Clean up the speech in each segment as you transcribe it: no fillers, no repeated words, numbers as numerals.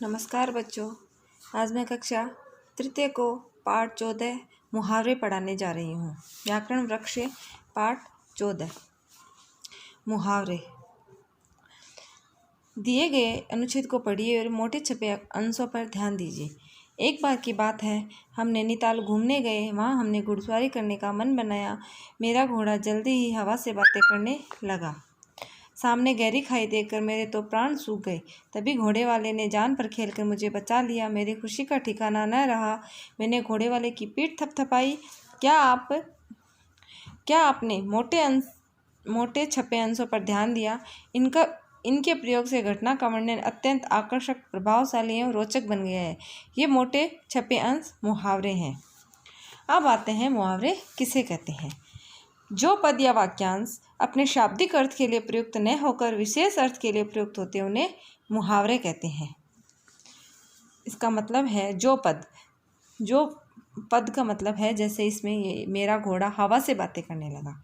नमस्कार बच्चों। आज मैं कक्षा तृतीय को पाठ 14 मुहावरे पढ़ाने जा रही हूँ। व्याकरण वृक्ष पाठ 14 मुहावरे। दिए गए अनुच्छेद को पढ़िए और मोटे छपे अंशों पर ध्यान दीजिए। एक बार की बात है, हम नैनीताल घूमने गए। वहाँ हमने घुड़सवारी करने का मन बनाया। मेरा घोड़ा जल्दी ही हवा से बातें करने लगा। सामने गहरी खाई देखकर मेरे तो प्राण सूख गए। तभी घोड़े वाले ने जान पर खेलकर मुझे बचा लिया। मेरी खुशी का ठिकाना न रहा। मैंने घोड़े वाले की पीठ थपथपाई। क्या आपने मोटे छपे अंशों पर ध्यान दिया? इनके प्रयोग से घटना का वर्णन अत्यंत आकर्षक, प्रभावशाली एवं रोचक बन गया है। ये मोटे छपे अंश मुहावरे हैं। अब आते हैं मुहावरे किसे कहते हैं। जो पद या वाक्यांश अपने शाब्दिक अर्थ के लिए प्रयुक्त न होकर विशेष अर्थ के लिए प्रयुक्त होते हैं, उन्हें मुहावरे कहते हैं। इसका मतलब है जो पद का मतलब है, जैसे इसमें ये मेरा घोड़ा हवा से बातें करने लगा।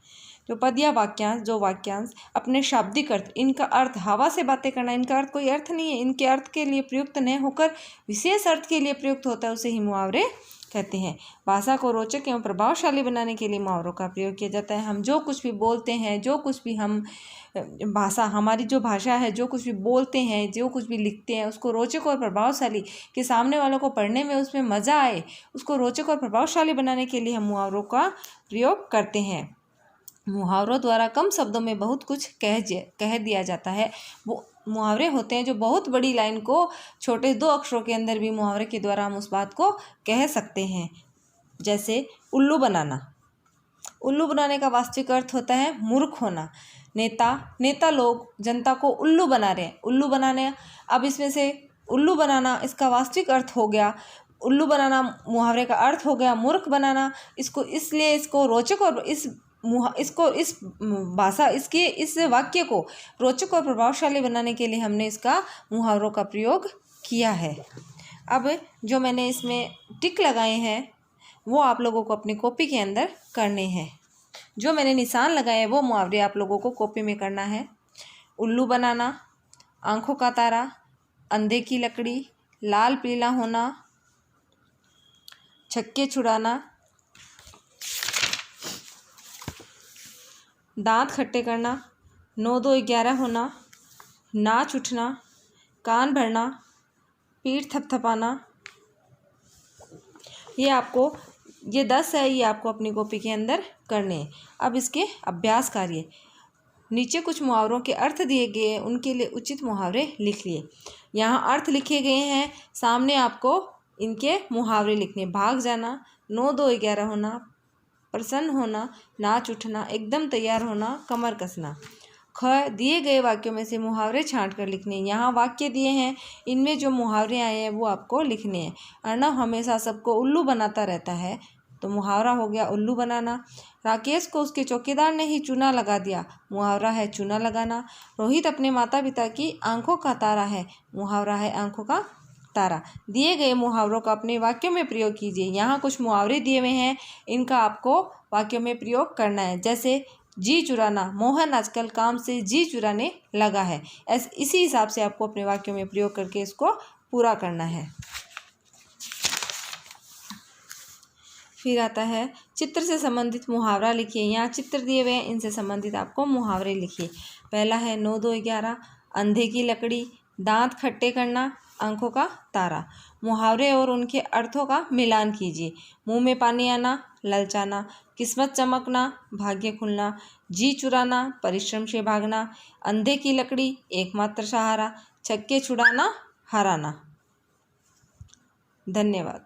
जो पद या वाक्यांश अपने शाब्दिक अर्थ, इनका अर्थ हवा से बातें करना, इनका अर्थ कोई अर्थ नहीं है, इनके अर्थ के लिए प्रयुक्त न होकर विशेष अर्थ के लिए प्रयुक्त होता है, उसे ही मुहावरे कहते हैं। भाषा को रोचक एवं प्रभावशाली बनाने के लिए मुहावरों का प्रयोग किया जाता है। हम जो कुछ भी बोलते हैं, जो कुछ भी हमारी जो भाषा है, जो कुछ भी बोलते हैं, जो कुछ भी लिखते हैं, उसको रोचक और प्रभावशाली कि सामने वालों को पढ़ने में उसमें मज़ा आए, उसको रोचक और प्रभावशाली बनाने के लिए हम मुहावरों का प्रयोग करते हैं। मुहावरों द्वारा कम शब्दों में बहुत कुछ कह दिया जाता है। वो मुहावरे होते हैं जो बहुत बड़ी लाइन को छोटे 2 अक्षरों के अंदर भी मुहावरे के द्वारा हम उस बात को कह सकते हैं। जैसे उल्लू बनाना। उल्लू बनाने का वास्तविक अर्थ होता है मूर्ख होना। नेता लोग जनता को उल्लू बना रहे हैं। उल्लू बनाने, अब इसमें से उल्लू बनाना इसका वास्तविक अर्थ हो गया। उल्लू बनाना मुहावरे का अर्थ हो गया मूर्ख बनाना। इसको रोचक और इस वाक्य को रोचक और प्रभावशाली बनाने के लिए हमने इसका मुहावरों का प्रयोग किया है। अब जो मैंने इसमें टिक लगाए हैं वो आप लोगों को अपनी कॉपी के अंदर करने हैं। जो मैंने निशान लगाए हैं वो मुहावरे आप लोगों को कॉपी में करना है। उल्लू बनाना, आंखों का तारा, अंधे की लकड़ी, लाल पीला होना, छक्के छुड़ाना, दांत खट्टे करना, 9 2 11 होना, नाच उठना, कान भरना, पीठ थपथपाना। ये 10 है, ये आपको अपनी कॉपी के अंदर करने हैं। अब इसके अभ्यास कार्य। नीचे कुछ मुहावरों के अर्थ दिए गए हैं, उनके लिए उचित मुहावरे लिख लिए। यहाँ अर्थ लिखे गए हैं, सामने आपको इनके मुहावरे लिखने। भाग जाना, 9 2 11 होना, प्रसन्न होना, नाच उठना, एकदम तैयार होना, कमर कसना। दिए गए वाक्यों में से मुहावरे छांट कर लिखने। यहाँ वाक्य दिए हैं, इनमें जो मुहावरे आए हैं वो आपको लिखने हैं। अर्णव हमेशा सबको उल्लू बनाता रहता है, तो मुहावरा हो गया उल्लू बनाना। राकेश को उसके चौकीदार ने ही चूना लगा दिया, मुहावरा है चूना लगाना। रोहित अपने माता पिता की आंखों का तारा है, मुहावरा है आंखों का तारा। दिए गए मुहावरों का अपने वाक्यों में प्रयोग कीजिए। यहाँ कुछ मुहावरे दिए हुए हैं, इनका आपको वाक्यों में प्रयोग करना है। जैसे जी चुराना, मोहन आजकल काम से जी चुराने लगा है। इसी हिसाब से आपको अपने वाक्यों में प्रयोग करके इसको पूरा करना है। फिर आता है चित्र से संबंधित मुहावरा लिखिए। यहाँ चित्र दिए हुए हैं, इनसे संबंधित आपको मुहावरे लिखिए। पहला है 9 2 11, अंधे की लकड़ी, दांत खट्टे करना, आंखों का तारा। मुहावरे और उनके अर्थों का मिलान कीजिए। मुंह में पानी आना, ललचाना, किस्मत चमकना, भाग्य खुलना, जी चुराना, परिश्रम से भागना, अंधे की लकड़ी, एकमात्र सहारा, छक्के छुड़ाना, हराना। धन्यवाद।